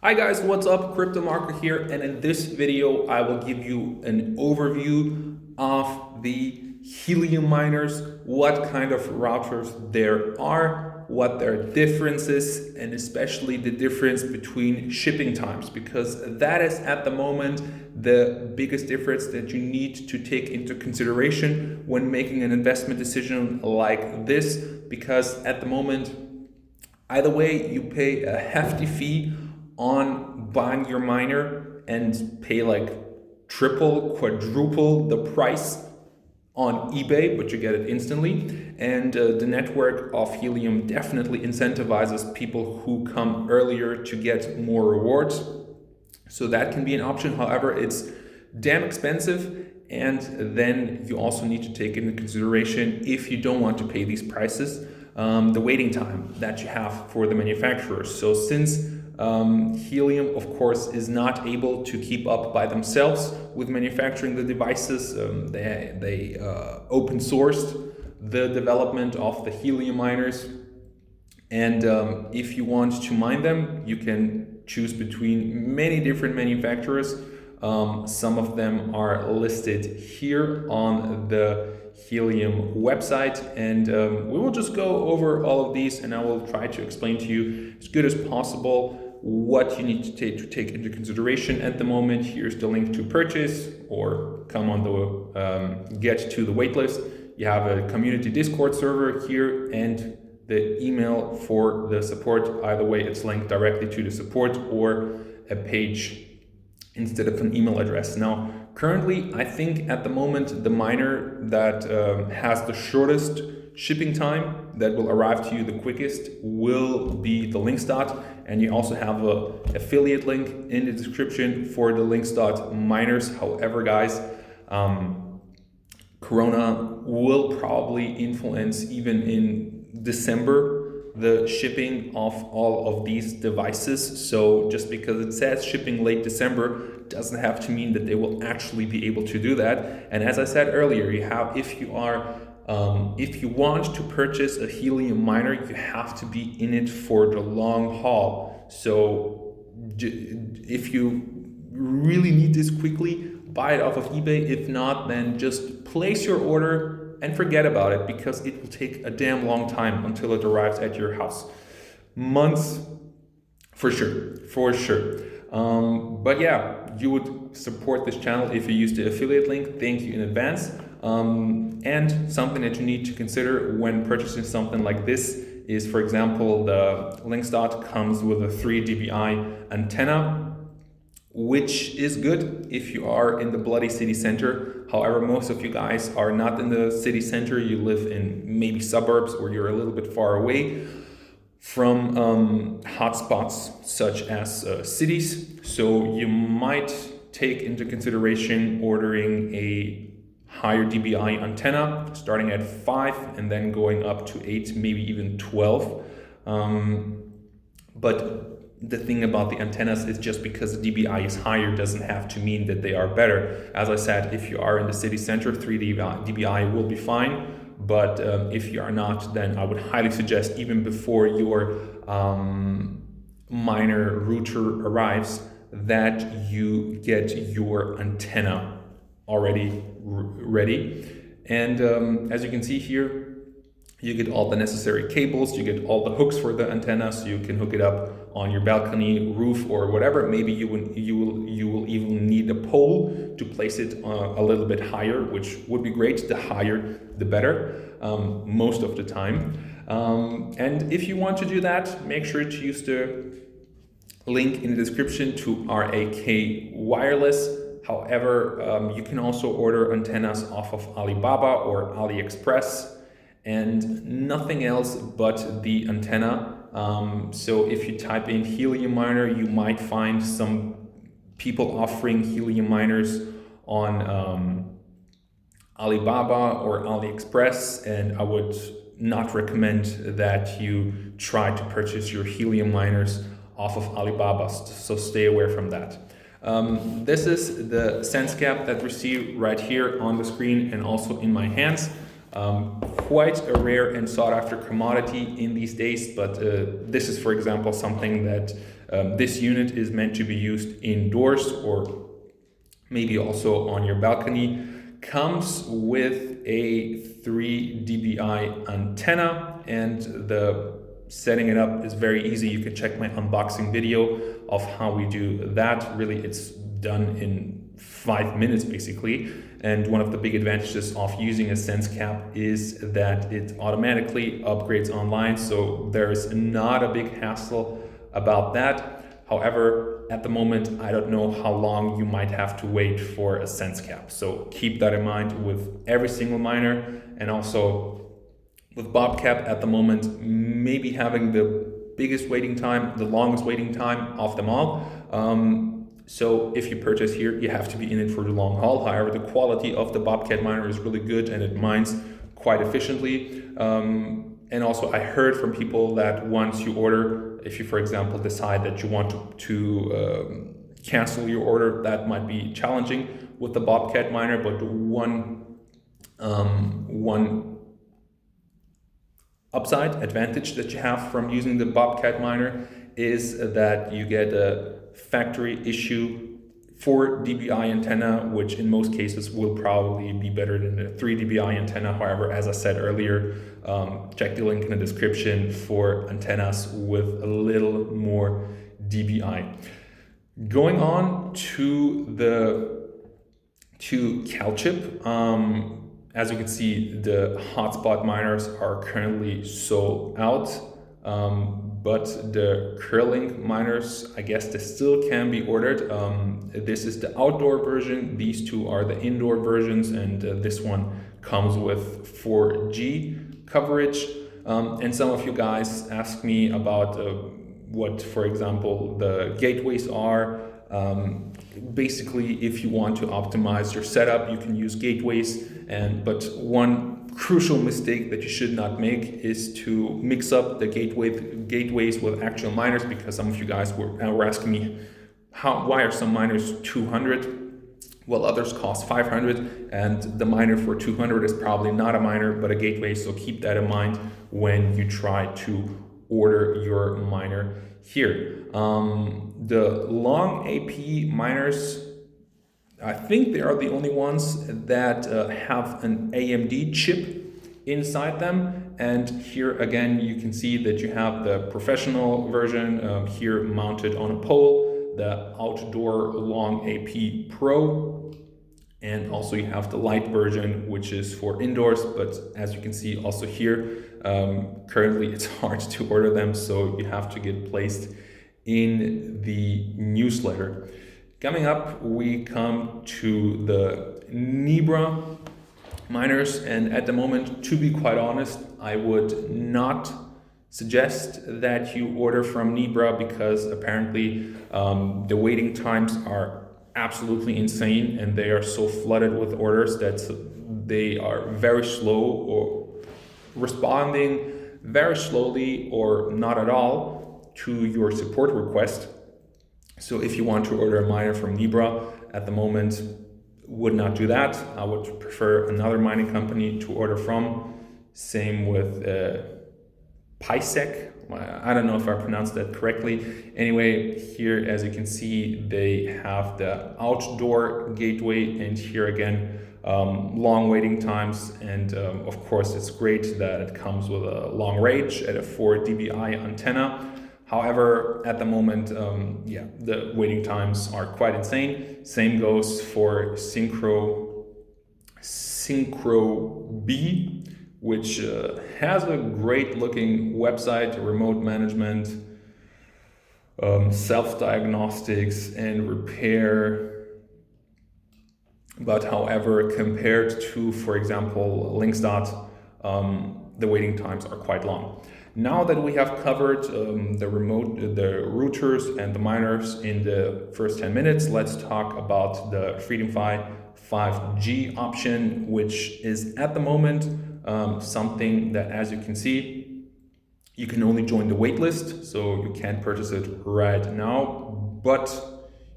Hi guys, what's up? Crypto Marco here, and in this video I will give you an overview of the Helium miners, what kind of routers there are, what their differences, and especially the difference between shipping times, because that is at the moment the biggest difference that you need to take into consideration when making an investment decision like this, because at the moment, either way, you pay a hefty fee on buying your miner and pay like triple, quadruple the price on eBay, but you get it instantly. And the network of Helium definitely incentivizes people who come earlier to get more rewards. So that can be an option. However, it's damn expensive. And then you also need to take into consideration, if you don't want to pay these prices, the waiting time that you have for the manufacturers. So since Helium, of course, is not able to keep up by themselves with manufacturing the devices, they open sourced the development of the Helium miners. And if you want to mine them, you can choose between many different manufacturers. Some of them are listed here on the Helium website, and we will just go over all of these, and I will try to explain to you as good as possible what you need to take into consideration at the moment. Here's the link to purchase or come on the get to the waitlist. You have a community Discord server here and the email for the support. Either way, it's linked directly to the support or a page instead of an email address. Now, currently, I think at the moment, the miner that has the shortest shipping time, that will arrive to you the quickest, will be the Linkstat. And you also have an affiliate link in the description for the Linkstat miners. However, guys, Corona will probably influence even in December the shipping of all of these devices. So just because it says shipping late December doesn't have to mean that they will actually be able to do that. And as I said earlier, if you want to purchase a Helium miner, you have to be in it for the long haul. So if you really need this quickly, buy it off of eBay. If not, then just place your order and forget about it, because it will take a damn long time until it arrives at your house. Months, for sure. But yeah, you would support this channel if you use the affiliate link. Thank you in advance. And something that you need to consider when purchasing something like this is, for example, the Linkstat comes with a 3 dBi antenna, which is good if you are in the bloody city center. However, most of you guys are not in the city center. You live in maybe suburbs, or you're a little bit far away from hotspots such as cities. So you might take into consideration ordering a higher dBi antenna, starting at 5 and then going up to 8, maybe even 12. But the thing about the antennas is, just because the dBi is higher doesn't have to mean that they are better. As I said, if you are in the city center, 3 dBi will be fine. But if you are not, then I would highly suggest, even before your miner router arrives, that you get your antenna already ready. And as you can see here, you get all the necessary cables, you get all the hooks for the antenna, so you can hook it up on your balcony, roof, or whatever. Maybe you will even need a pole to place it a little bit higher, which would be great. The higher, the better, most of the time. And if you want to do that, make sure to use the link in the description to RAK Wireless. However, you can also order antennas off of Alibaba or AliExpress, and nothing else but the antenna. So if you type in Helium miner, you might find some people offering Helium miners on Alibaba or AliExpress, and I would not recommend that you try to purchase your Helium miners off of Alibaba, so stay away from that. This is the sense cap that we see right here on the screen and also in my hands. Quite a rare and sought after commodity in these days, but this is, for example, something that this unit is meant to be used indoors or maybe also on your balcony. Comes with a 3 dBi antenna, and the setting it up is very easy. You can check my unboxing video of how we do that. Really, it's done in 5 minutes basically. And one of the big advantages of using a Sense Cap is that it automatically upgrades online, so there's not a big hassle about that. However, at the moment, I don't know how long you might have to wait for a Sense Cap. So keep that in mind with every single miner, and also with Bobcat at the moment, maybe having the biggest waiting time, the longest waiting time of them all. So if you purchase here, you have to be in it for the long haul. However, the quality of the Bobcat miner is really good and it mines quite efficiently. And also I heard from people that once you order, if you, for example, decide that you want to cancel your order, that might be challenging with the Bobcat miner. But one upside advantage that you have from using the Bobcat miner is that you get a factory issue 4 dBi antenna, which in most cases will probably be better than the 3 dBi antenna. However, as I said earlier, check the link in the description for antennas with a little more dBi. Going on to CalChip, as you can see, the hotspot miners are currently sold out. But the curling miners, I guess they still can be ordered. This is the outdoor version. These two are the indoor versions, and this one comes with 4G coverage. And some of you guys ask me about what, for example, the gateways are. Basically, if you want to optimize your setup, you can use gateways. But one crucial mistake that you should not make is to mix up the gateways with actual miners, because some of you guys were asking me, why are some miners 200? Well, others cost 500, and the miner for 200 is probably not a miner but a gateway, so keep that in mind when you try to order your miner here. The long AP miners, I think they are the only ones that have an AMD chip inside them. And here again, you can see that you have the professional version here mounted on a pole, the outdoor long AP Pro, and also you have the light version, which is for indoors. But as you can see also here, currently it's hard to order them, so you have to get placed in the newsletter. Coming up, we come to the Nebra miners, and at the moment, to be quite honest, I would not suggest that you order from Nebra, because apparently the waiting times are absolutely insane, and they are so flooded with orders that they are very slow or responding very slowly or not at all to your support request. So if you want to order a miner from Nebra at the moment, would not do that. I would prefer another mining company to order from. Same with Pisec. I don't know if I pronounced that correctly. Anyway, here as you can see, they have the outdoor gateway, and here again, long waiting times, and of course it's great that it comes with a long range at a 4 dBi antenna. However, at the moment, the waiting times are quite insane. Same goes for Synchro B, which has a great looking website, remote management, self-diagnostics and repair. But however, compared to, for example, Linksdot, the waiting times are quite long. Now that we have covered the routers and the miners in the first 10 minutes, let's talk about the FreedomFi 5G option, which is at the moment something that, as you can see, you can only join the waitlist, so you can't purchase it right now, but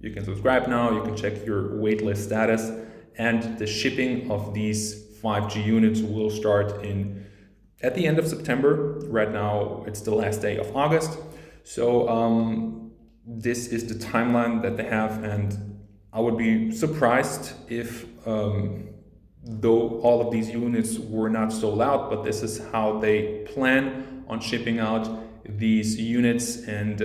you can subscribe now, you can check your waitlist status, and the shipping of these 5G units will start at the end of September. Right now, it's the last day of August. So this is the timeline that they have, and I would be surprised if though all of these units were not sold out, but this is how they plan on shipping out these units. And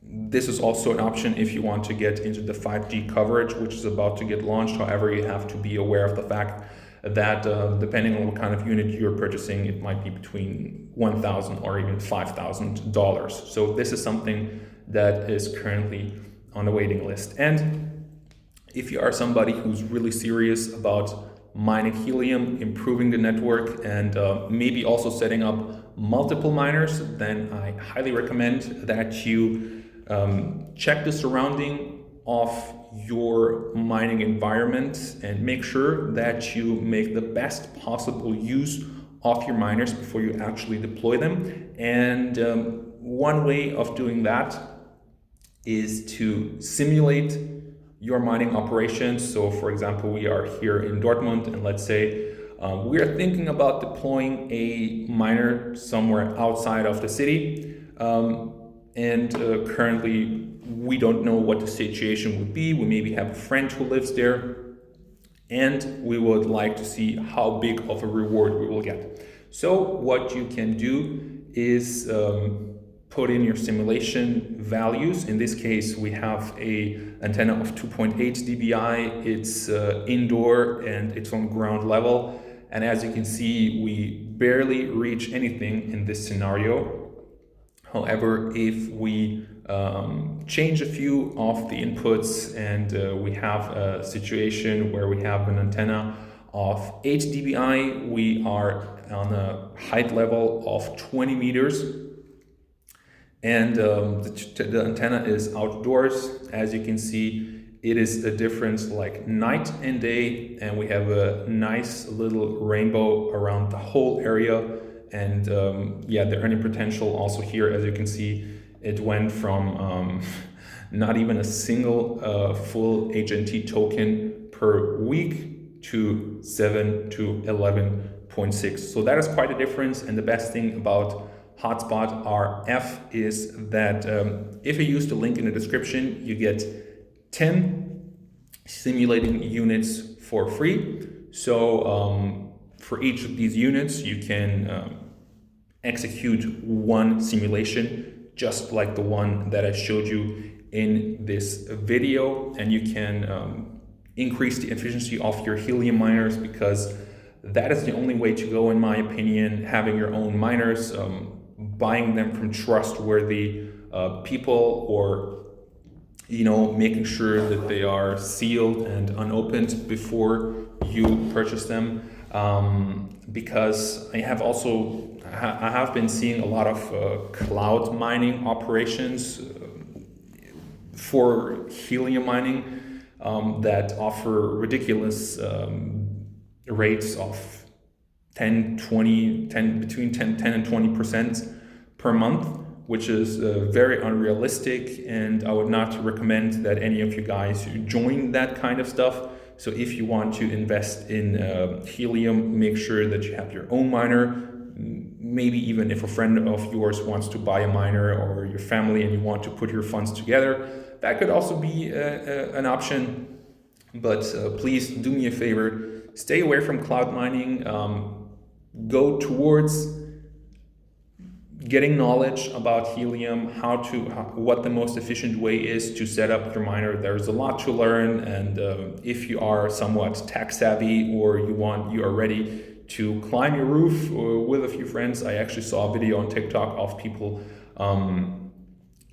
this is also an option if you want to get into the 5G coverage, which is about to get launched. However, you have to be aware of the fact that depending on what kind of unit you're purchasing, it might be between $1,000 or even $5,000. So this is something that is currently on the waiting list. And if you are somebody who's really serious about mining Helium, improving the network, and maybe also setting up multiple miners, then I highly recommend that you check the surrounding of your mining environment and make sure that you make the best possible use of your miners before you actually deploy them. And one way of doing that is to simulate your mining operations. So for example, we are here in Dortmund, and let's say we are thinking about deploying a miner somewhere outside of the city. And currently we don't know what the situation would be. We maybe have a friend who lives there, and we would like to see how big of a reward we will get. So what you can do is put in your simulation values. In this case, we have a antenna of 2.8 dBi. It's indoor and it's on ground level. And as you can see, we barely reach anything in this scenario. However, if we change a few of the inputs and we have a situation where we have an antenna of 8 dBi, we are on a height level of 20 meters. And the antenna is outdoors. As you can see, it is a difference like night and day, and we have a nice little rainbow around the whole area. And yeah, the earning potential also here, as you can see, it went from not even a single full HNT token per week to 7 to 11.6. So that is quite a difference. And the best thing about Hotspot RF is that if you use the link in the description, you get 10 simulating units for free. So for each of these units, you can execute one simulation, just like the one that I showed you in this video. And you can increase the efficiency of your Helium miners, because that is the only way to go, in my opinion, having your own miners, buying them from trustworthy people, or making sure that they are sealed and unopened before you purchase them. Because I have been seeing a lot of cloud mining operations for Helium mining that offer ridiculous rates of between 10 and 20% per month, which is very unrealistic, and I would not recommend that any of you guys join that kind of stuff. So if you want to invest in Helium, make sure that you have your own miner. Maybe even if a friend of yours wants to buy a miner, or your family, and you want to put your funds together, that could also be an option. But please do me a favor, stay away from cloud mining. Go towards getting knowledge about Helium, what the most efficient way is to set up your miner. There's a lot to learn, and if you are somewhat tech savvy, or you are ready to climb your roof with a few friends. I actually saw a video on TikTok of people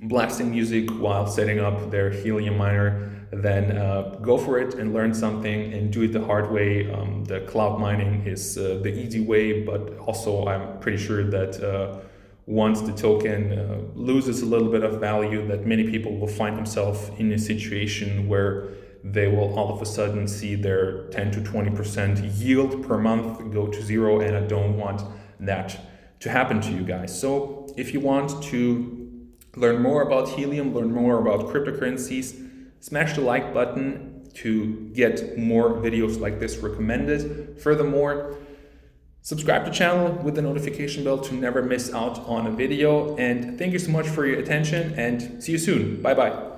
blasting music while setting up their Helium miner. Then go for it and learn something, and do it the hard way. The cloud mining is the easy way, but also I'm pretty sure that once the token loses a little bit of value, that many people will find themselves in a situation where they will all of a sudden see their 10 to 20% yield per month go to zero, and I don't want that to happen to you guys. So if you want to learn more about Helium, learn more about cryptocurrencies, smash the like button, to get more videos like this recommended. Furthermore, subscribe to the channel with the notification bell to never miss out on a video. And thank you so much for your attention and see you soon. Bye bye.